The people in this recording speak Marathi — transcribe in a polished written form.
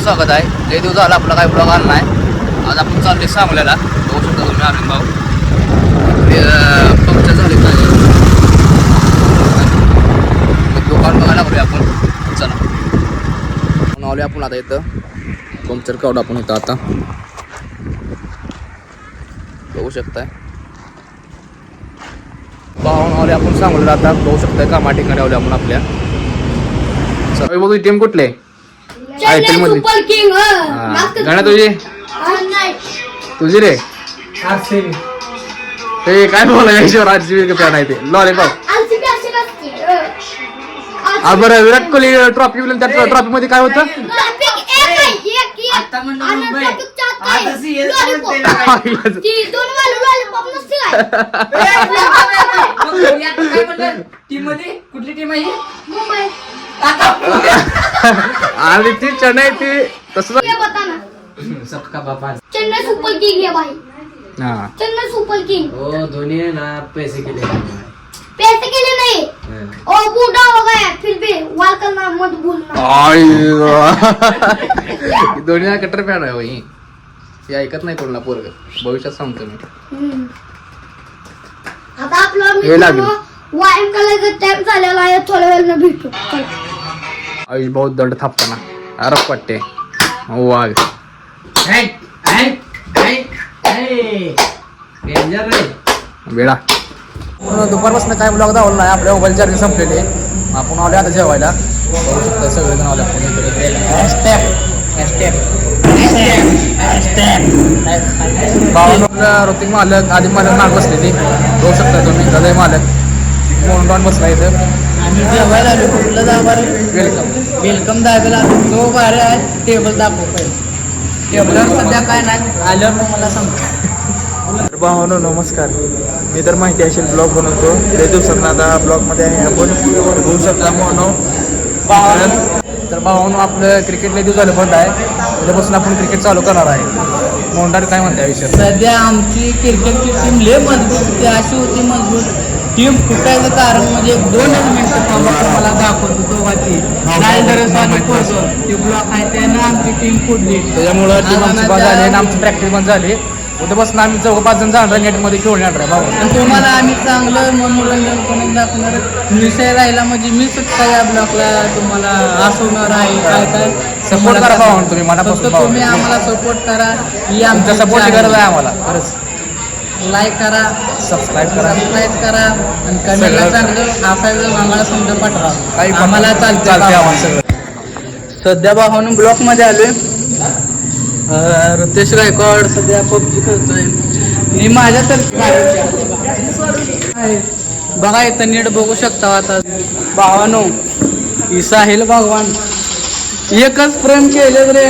स्वागत आहे. लय दिवस झाला आपला काय ब्लॉग आला नाही. आज आपण चालले सांगल्याला. बघू शकता तुम्ही अरविंद भाऊ पंक्चर झाले पाहिजे. दुकान बघायला लागलोय आपण. चला आलोय आपण आता इथं पंक्चर काढू आपण इथं आता बघू शकताय. पाहून आले आपण सांगून आता बघू शकताय कामा ठिकाणी आले आपण आपल्या. सगळे बघू टीम कुठले IPL मध्ये गाणं तुझी रे ते काय बोलायचं RCB फॅन आहे ते लॉलीपॉप. बरं विराट कोहली ट्रॉफी त्या ट्रॉफी मध्ये काय होतं कुठली टीम आहे आणि ती चेन्नई ती तसं सबका बाबा चेन्नई सुपर किंग है भाई. हा चेन्नई सुपर किंग. ओ धोनी है ना पैसे के लिए नहीं और बूढ़ा हो गया फिर भी वाल करना मत भूलना. दोन्ही कट्टर फॅन आहे भाई. हे ऐकत नाही कोणाला पोरग भविष्यात सांगतो मी. आता आपला हे लागेल. व्यायाम करायचा टाइम झालेला आहे. थोड्या वेळानं भेटू. आयुष बहुत दंड थापताना अरे पट्टे वाघ बेडा. दुपारपासून काय ब्लॉग दावला नाही. आपल्या मोबाईल चार्जिंग संपलेले. आपण आले आता जेवायला. बघू शकता सगळेजण आले आपण. ऋतिक मालक आधी मालक नाक बसले ती बघू शकता तुम्ही. हृदय मालक मोहन बसला इथं. आम्ही जेवायला आलो कुठलं दाबार वेलकम वेलकम दाबायला तो बाहेर आहे. टेबल दाखव पहिले. टेबलवर सध्या काय नाही आल्यावर मग मला सांग. भावानो नमस्कार. मी तर माहिती असेल ब्लॉग बनवतो. लय दिवसांना आता ब्लॉगमध्ये आहे आपण. बघू शकता मोनो तर भावानो आपलं क्रिकेट लय दिवस झालं बंद आहे. उद्यापासून आपण क्रिकेट चालू करणार आहे. मोहनदार काय म्हणते या विषयात. सध्या आमची क्रिकेटची टीम लय मजबूत होती. अशी होती मजबूत टीम फुटायचं कारण म्हणजे 2 मिनिटं मला दाखवतो दोघांची ते ब्लॉक आहे त्यानं आमची टीम फुटली. त्याच्यामुळं टीम आमची बंद झाली आणि आमची प्रॅक्टिस बंद झाली. उद्यापासून आम्ही 4-5 जण जाणार नेटमध्ये खेळणार आहे भाऊ. आणि तुम्हाला आम्ही चांगलं मनोरंजन करून दाखवणार. विषय राहिला म्हणजे मी सुद्धा या ब्लॉकला तुम्हाला हसवणार आहे. काय सपोर्ट करा भाऊ तुम्ही मनापासून. तुम्ही आम्हाला सपोर्ट करा. ही आमच्या सपोर्टची गरज आहे आम्हाला खरंच. लाईक करा सबस्क्राईब करा आणि कमेंटला चांगलं असायचं आम्हाला समजा पाठवा. काही आम्हाला चालते आम्हाला सगळं. सध्या भावानं ब्लॉक मध्ये आलोय. रितेश गायकवाड सध्या पबजी खेळतोय. मी माझ्या तर बघा इथं नीट बघू शकता. आता भावानो ही साहिल भगवान एकच प्रेम केले रे.